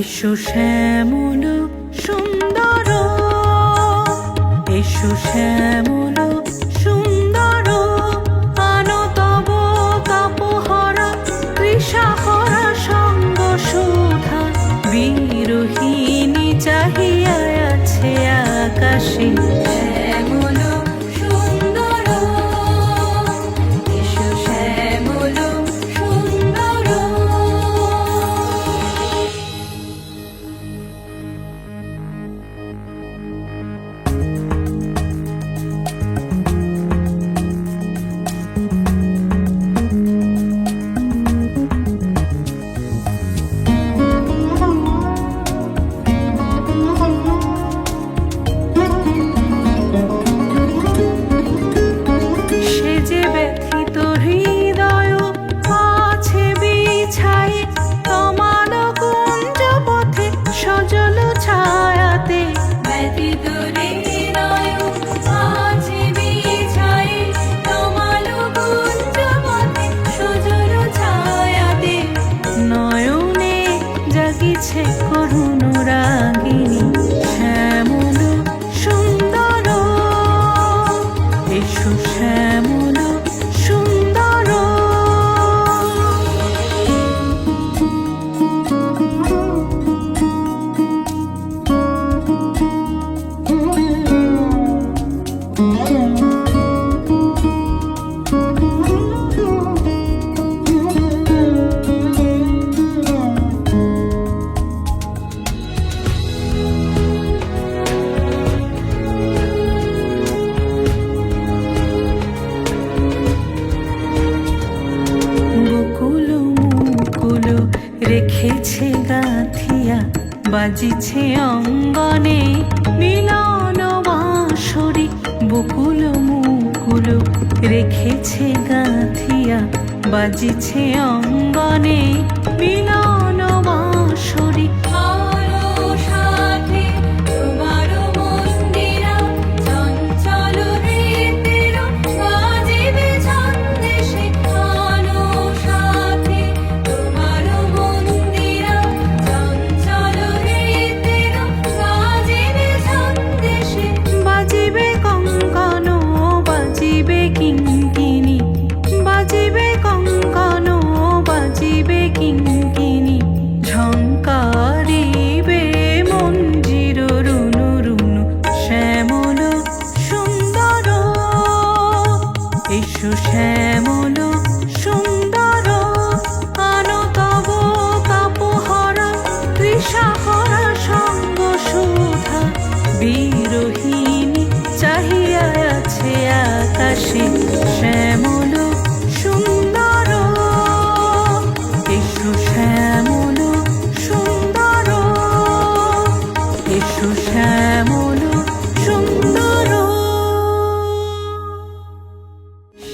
এসো শ্যামল সুন্দর, এসো শ্যামল সুন্দর, আনো তব কাপহরা তৃষাহরা সঙ্গ সুধা। বিরোহিণী চাহিয়া আছে আকাশে, শ্যামল সুন্দর, এসো শ্যামল সুন্দর। করুণ রাগিনী শ্যামল সুন্দর, এসো শ্যামল সুন্দর। রেখেছে গাঁথিয়া বাজিছে অঙ্গনে মিলন বাঁশরি। বকুল মুকুল রেখেছে গাঁথিয়া বাজিছে অঙ্গনে মিলন বাঁশরি।